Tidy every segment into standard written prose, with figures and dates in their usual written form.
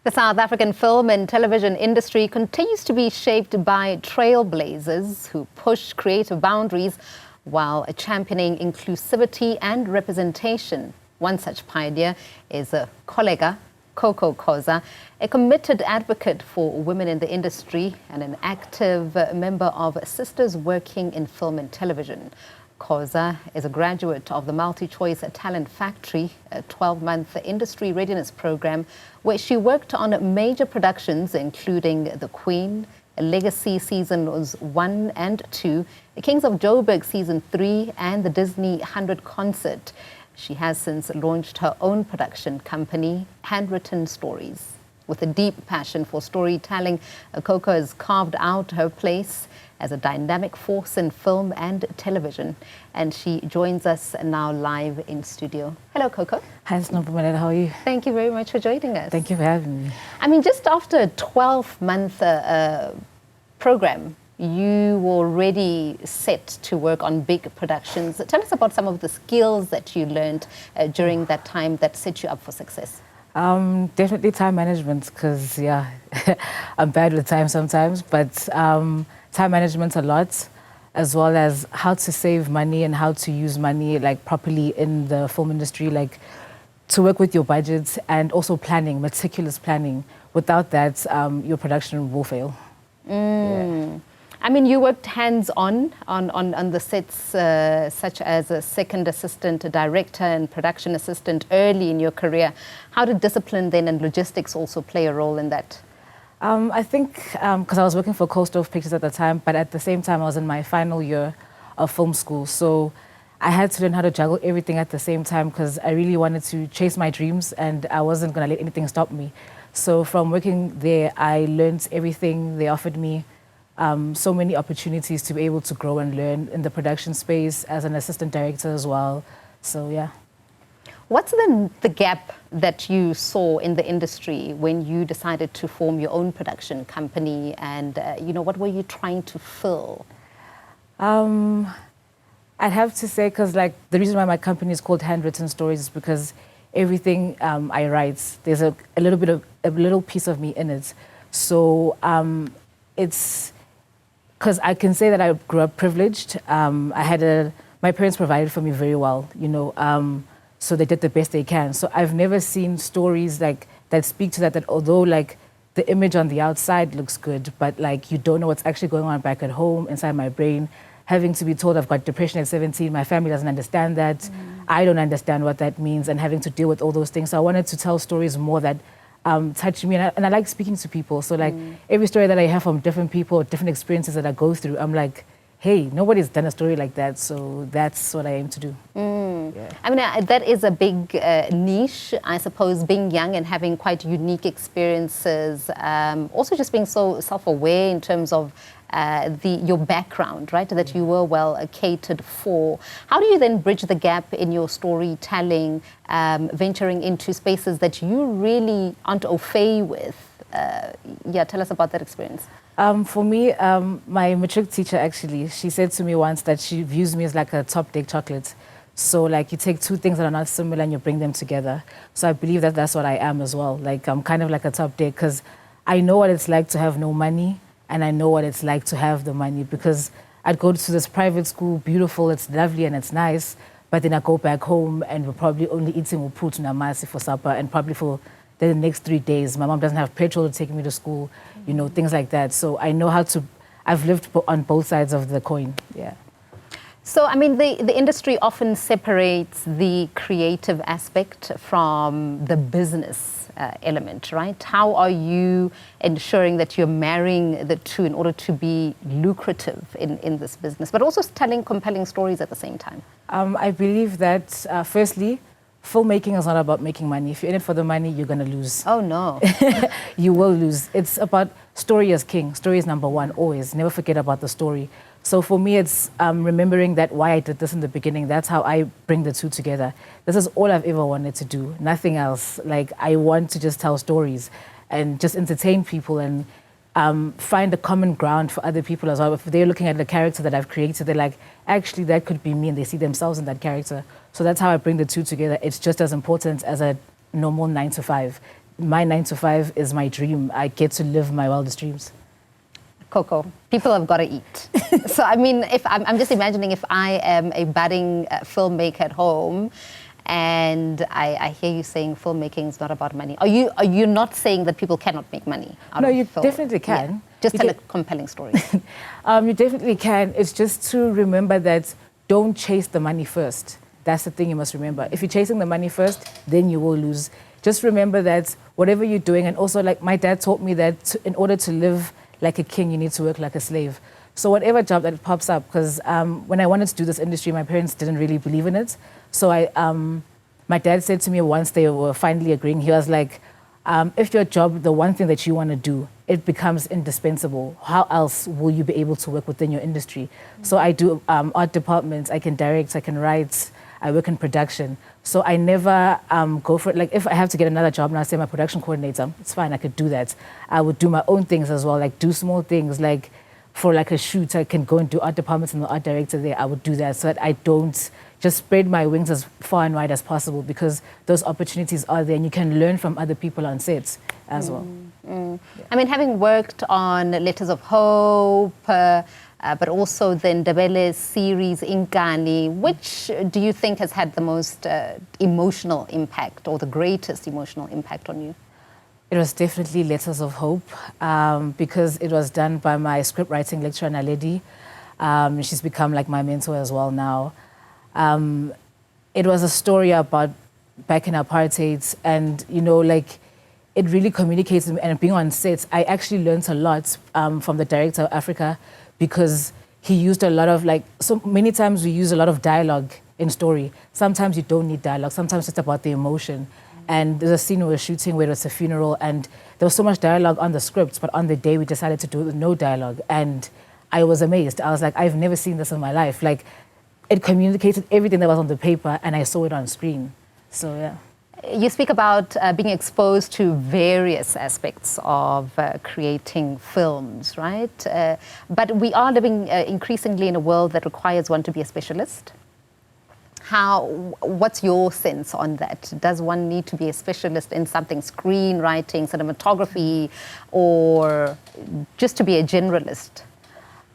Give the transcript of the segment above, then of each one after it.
The South African film and television industry continues to be shaped by trailblazers who push creative boundaries while championing inclusivity and representation. One such pioneer is Kholeka Koko Khoza, a committed advocate for women in the industry and an active member of Sisters Working in Film and Television. Khoza is a graduate of the MultiChoice Talent Factory, a 12-month industry readiness program where she worked on major productions including The Queen, Legacy Seasons 1 and 2, The Kings of Joburg Season 3 and the Disney100 Concert. She has since launched her own production company, Handwritten Stories. With a deep passion for storytelling, Koko has carved out her place as a dynamic force in film and television. And she joins us now live in studio. Hello, Koko. Hi, Mpumelelo. How are you? Thank you very much for joining us. Thank you for having me. I mean, just after a 12-month program, you were already set to work on big productions. Tell us about some of the skills that you learned during that time that set you up for success. Definitely time management, because yeah, I'm bad with time sometimes, but time management a lot, as well as how to save money and how to use money like properly in the film industry, like to work with your budget and also planning, meticulous planning. Without that, your production will fail. Yeah. I mean, you worked hands-on on the sets, such as a second assistant director and production assistant early in your career. How did discipline then and logistics also play a role in that? I think because I was working for Coastal Pictures at the time, but at the same time I was in my final year of film school. So I had to learn how to juggle everything at the same time because I really wanted to chase my dreams and I wasn't going to let anything stop me. So from working there, I learned everything. They offered me so many opportunities to be able to grow and learn in the production space as an assistant director as well. So yeah. What's the gap that you saw in the industry when you decided to form your own production company, and what were you trying to fill? I'd have to say, because like the reason why my company is called Handwritten Stories is because everything I write, there's a little piece of me in it. So it's because I can say that I grew up privileged. My parents provided for me very well, so they did the best they can. So I've never seen stories like that speak to that although like the image on the outside looks good, but like you don't know what's actually going on back at home inside my brain. Having to be told I've got depression at 17, my family doesn't understand that. I don't understand what that means, and having to deal with all those things. So I wanted to tell stories more that touch me, and I like speaking to people. So like every story that I have from different people, different experiences that I go through, I'm like, hey, nobody's done a story like that, so that's what I aim to do. Yeah. I mean, that is a big niche, I suppose, being young and having quite unique experiences. Also just being so self-aware in terms of your background, right, that you were well catered for. How do you then bridge the gap in your storytelling, venturing into spaces that you really aren't au fait with? Tell us about that experience. For me, my matric teacher actually, she said to me once that she views me as like a top deck chocolate. So like you take two things that are not similar and you bring them together. So I believe that that's what I am as well. Like I'm kind of like a top deck because I know what it's like to have no money and I know what it's like to have the money, because I'd go to this private school, beautiful, it's lovely and it's nice, but then I go back home and we're probably only eating uputu namasi for supper, and probably for the next 3 days, my mom doesn't have petrol to take me to school, things like that. So I know I've lived on both sides of the coin, yeah. So, I mean, the industry often separates the creative aspect from the business element, right? How are you ensuring that you're marrying the two in order to be lucrative in this business, but also telling compelling stories at the same time? I believe that, firstly, filmmaking is not about making money. If you're in it for the money, you're going to lose. Oh, no. You will lose. It's about story is king. Story is number one, always. Never forget about the story. So for me, it's remembering that why I did this in the beginning. That's how I bring the two together. This is all I've ever wanted to do. Nothing else. Like, I want to just tell stories and just entertain people and find a common ground for other people as well. If they're looking at the character that I've created, they're like, actually, that could be me, and they see themselves in that character. So that's how I bring the two together. It's just as important as a normal 9 to 5. my 9 to 5 is my dream. I get to live my wildest dreams. Coco, people have got to eat. So, I mean, if I'm just imagining if I am a budding filmmaker at home and I hear you saying filmmaking is not about money. Are you not saying that people cannot make money out No, of you film? definitely can. Yeah. Just You tell a can- compelling story. You definitely can. It's just to remember that don't chase the money first. That's the thing you must remember. If you're chasing the money first, then you will lose. Just remember that whatever you're doing, and also like my dad taught me that in order to live like a king, you need to work like a slave. So whatever job that pops up, because when I wanted to do this industry, my parents didn't really believe in it. So my dad said to me once they were finally agreeing, he was like, if your job, the one thing that you want to do, it becomes indispensable, how else will you be able to work within your industry? So I do art departments, I can direct, I can write, I work in production. So I never go for it. Like if I have to get another job and I say my production coordinator, it's fine, I could do that. I would do my own things as well, like do small things, like for like a shoot, I can go and do art departments and the art director there, I would do that so that I don't just spread my wings as far and wide as possible, because those opportunities are there and you can learn from other people on sets as well. Yeah. I mean, having worked on Letters of Hope, but also then Ndebele's series Inkani, which do you think has had the most emotional impact or the greatest emotional impact on you? It was definitely Letters of Hope, because it was done by my script writing lecturer, Naledi. She's become like my mentor as well now. It was a story about back in apartheid, and you know, like it really communicates. And being on sets, I actually learned a lot from the director of Africa, because he used a lot of so many times we use a lot of dialogue in story. Sometimes you don't need dialogue. Sometimes it's about the emotion. And there's a scene we were shooting where it's a funeral, and there was so much dialogue on the script, but on the day we decided to do it with no dialogue. And I was amazed. I was like, I've never seen this in my life. Like, it communicated everything that was on the paper, and I saw it on screen. So, yeah. You speak about being exposed to various aspects of creating films, right? But we are living increasingly in a world that requires one to be a specialist. What's your sense on that? Does one need to be a specialist in something, screenwriting, cinematography, or just to be a generalist?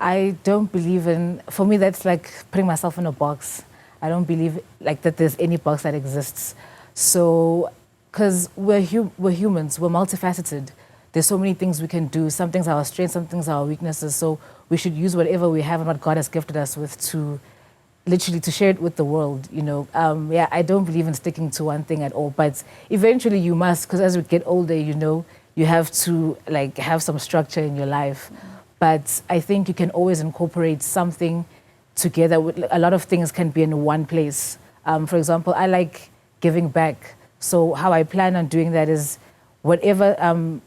I don't believe for me, that's like putting myself in a box. I don't believe that there's any box that exists. So, because we're humans, we're multifaceted. There's so many things we can do. Some things are our strengths, some things are our weaknesses. So we should use whatever we have and what God has gifted us with to literally to share it with the world, you know. Yeah, I don't believe in sticking to one thing at all, but eventually you must, because as we get older, you know, you have to have some structure in your life. But I think you can always incorporate something together. A lot of things can be in one place. For example, I like giving back. So how I plan on doing that is whatever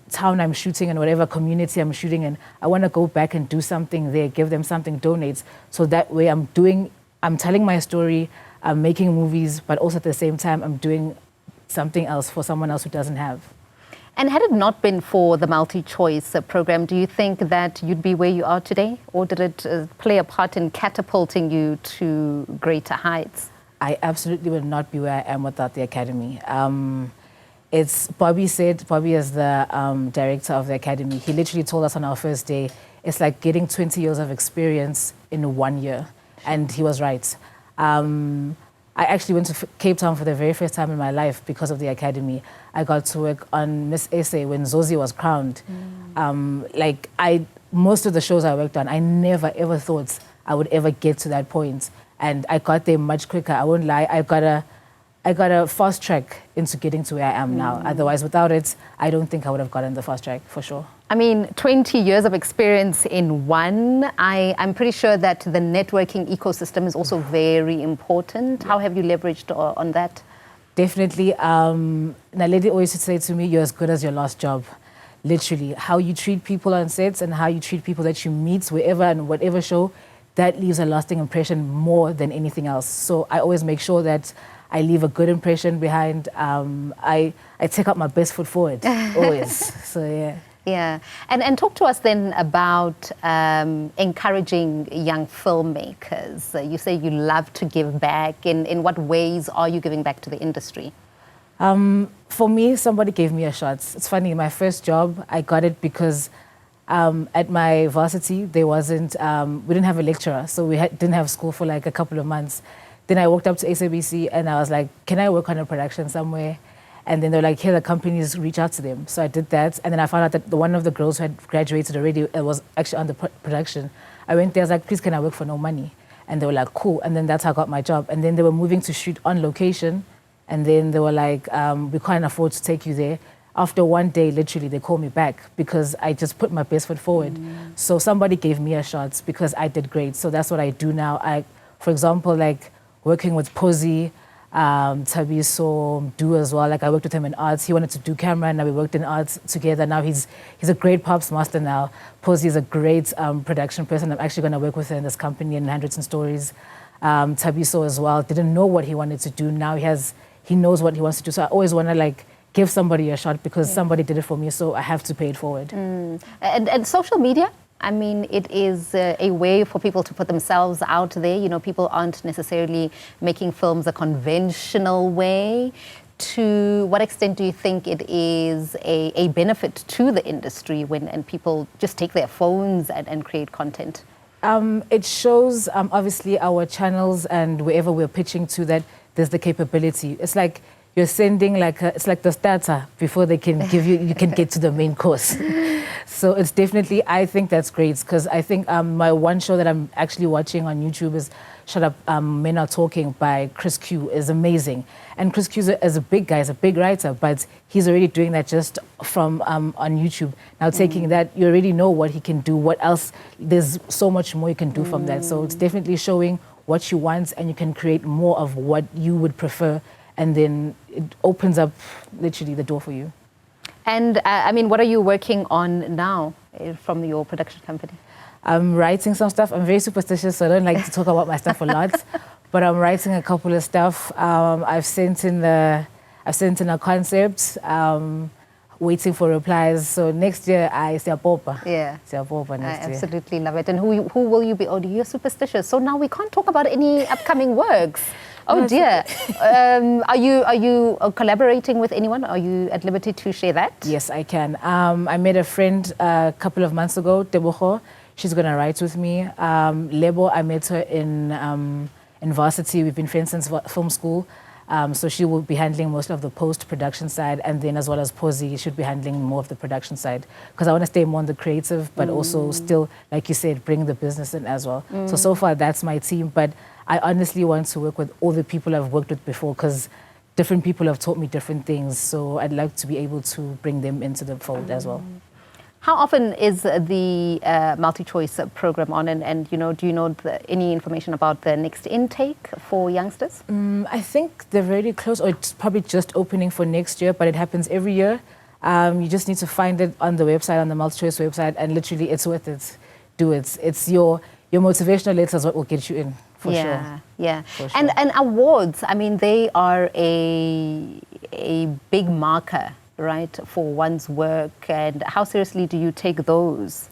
town I'm shooting in, whatever community I'm shooting in, I want to go back and do something there, give them something, donate. So that way I'm telling my story, I'm making movies, but also at the same time, I'm doing something else for someone else who doesn't have. And had it not been for the MultiChoice program, do you think that you'd be where you are today? Or did it play a part in catapulting you to greater heights? I absolutely would not be where I am without the Academy. It's Bobby is the director of the Academy. He literally told us on our first day, it's like getting 20 years of experience in 1 year. And he was right. I actually went to Cape Town for the very first time in my life because of the Academy. I got to work on Miss SA when Zosie was crowned. Most of the shows I worked on, I never ever thought I would ever get to that point. And I got there much quicker. I won't lie. I got a fast track into getting to where I am now. Otherwise, without it, I don't think I would have gotten the fast track, for sure. I mean, 20 years of experience in one. I'm pretty sure that the networking ecosystem is also very important. How have you leveraged on that? Definitely. Naledi always used to say to me, you're as good as your last job. Literally. How you treat people on sets and how you treat people that you meet wherever and whatever show, that leaves a lasting impression more than anything else. So I always make sure that I leave a good impression behind. I take up my best foot forward, always. So, yeah. Yeah. And talk to us then about encouraging young filmmakers. You say you love to give back. In what ways are you giving back to the industry? For me, somebody gave me a shot. It's funny, my first job, I got it because at my varsity, there wasn't, we didn't have a lecturer, so we didn't have school for like a couple of months. Then I walked up to SABC and I was like, can I work on a production somewhere? And then they were like, here, the companies, reach out to them. So I did that. And then I found out that one of the girls who had graduated already was actually on the production. I went there, I was like, please, can I work for no money? And they were like, cool. And then that's how I got my job. And then they were moving to shoot on location. And then they were like, we can't afford to take you there. After one day, literally, they called me back because I just put my best foot forward. So somebody gave me a shot because I did great. So that's what I do now. For example, like working with Posey, Tabiso, Do as well. Like I worked with him in arts. He wanted to do camera, and now we worked in arts together. Now he's a great pops master now. Posey is a great production person. I'm actually going to work with her in this company in Handwritten stories. Tabiso as well. Didn't know what he wanted to do. Now he knows what he wants to do. So I always want to like give somebody a shot because somebody did it for me. So I have to pay it forward. And social media? I mean, it is a way for people to put themselves out there. You know, people aren't necessarily making films a conventional way. To what extent do you think it is a benefit to the industry when people just take their phones and create content? It shows, obviously, our channels and wherever we're pitching to that there's the capability. It's like you're sending it's like the starter before they can give you can get to the main course. So it's definitely, I think that's great because I think my one show that I'm actually watching on YouTube is Shut Up, Men Are Talking by Chris Q is amazing. And Chris Q is a big guy, he's a big writer, but he's already doing that just from on YouTube. Now taking that, you already know what he can do, what else, there's so much more you can do from that. So it's definitely showing what you want and you can create more of what you would prefer, and then it opens up literally the door for you. And I mean, what are you working on now from your production company? I'm writing some stuff. I'm very superstitious, so I don't like to talk about my stuff a lot. But I'm writing a couple of stuff. I've sent in a concept, waiting for replies. So next year, I Siapopa. Yeah. Siapopa next year. I absolutely love it. And who will you be? Oh, you're superstitious. So now we can't talk about any upcoming works. Oh dear. Are you collaborating with anyone? Are you at liberty to share that? Yes, I can. I met a friend a couple of months ago, Teboho. She's going to write with me. Lebo, I met her in varsity. We've been friends since film school. So she will be handling most of the post-production side, and then as well as Posey, should be handling more of the production side. Because I want to stay more on the creative, but also still, like you said, bring the business in as well. So far, that's my team. But I honestly want to work with all the people I've worked with before because different people have taught me different things. So I'd like to be able to bring them into the fold as well. How often is the MultiChoice program on? And you know, do you know any information about the next intake for youngsters? I think they're very close, or it's probably just opening for next year, but it happens every year. You just need to find it on the website, on the MultiChoice website, and literally it's worth it. Do it. It's your motivational letters what will get you in. For sure. Yeah. For sure. And awards, I mean, they are a big marker, right, for one's work. And how seriously do you take those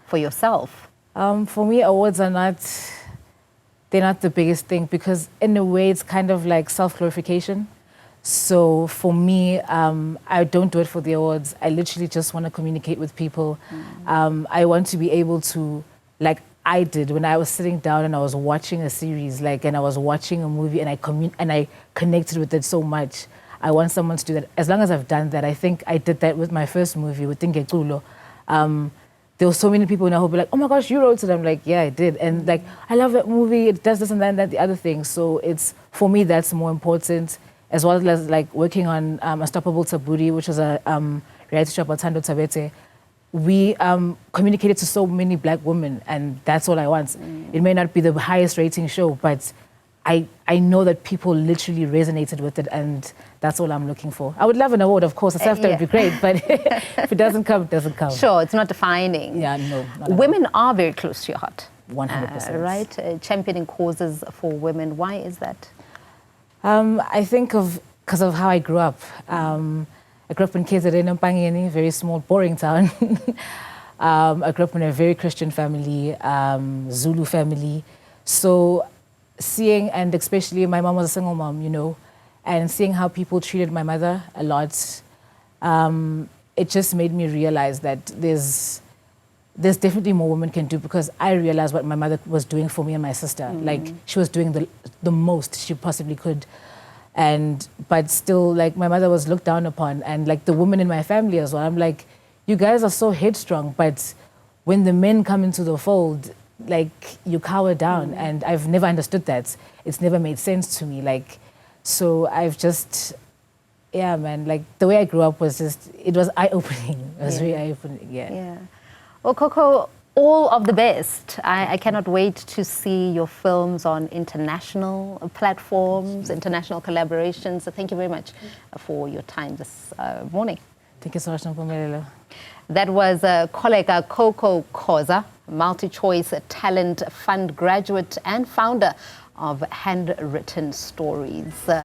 for yourself? For me, awards they're not the biggest thing because in a way it's kind of like self-glorification. So for me, I don't do it for the awards. I literally just want to communicate with people. I want to be able to, like I did when I was sitting down and I was watching a series, and I was watching a movie and I connected with it so much. I want someone to do that. As long as I've done that, I think I did that with my first movie, with Tingeculo. There were so many people now who would be like, oh my gosh, you wrote it. I'm like, yeah, I did. And like, I love that movie. It does this and that and that, the other thing. So it's, for me, that's more important, as well as like working on Unstoppable Taburi, which was a reality show about Tando Tabete. We communicated to so many black women, and that's all I want. It may not be the highest rating show, but I know that people literally resonated with it, and that's all I'm looking for. I would love an award, of course. A SAFTA would be great, but if it doesn't come, it doesn't come. Sure, it's not defining. Yeah, no. Women are very close to your heart. 100%. Right? Championing causes for women. Why is that? I think because of how I grew up. I grew up in KZN, Mpangeni, very small, boring town. I grew up in a very Christian family, Zulu family. So seeing, and especially my mom was a single mom, you know, and seeing how people treated my mother a lot, it just made me realize that there's definitely more women can do, because I realized what my mother was doing for me and my sister. Like, she was doing the most she possibly could. But still, like, my mother was looked down upon, and like the women in my family as well. I'm like, you guys are so headstrong, but when the men come into the fold, like, you cower down. And I've never understood that. It's never made sense to me. Like, so I've just, yeah, man, like the way I grew up was just, it was eye-opening. It was really eye-opening, yeah. Well, Koko, all of the best. I cannot wait to see your films on international platforms, international collaborations. So thank you very much for your time this morning. Thank you so much, Mpumelelo. That was Kholeka Koko Khoza, MultiChoice Talent Fund graduate and founder of Handwritten Stories.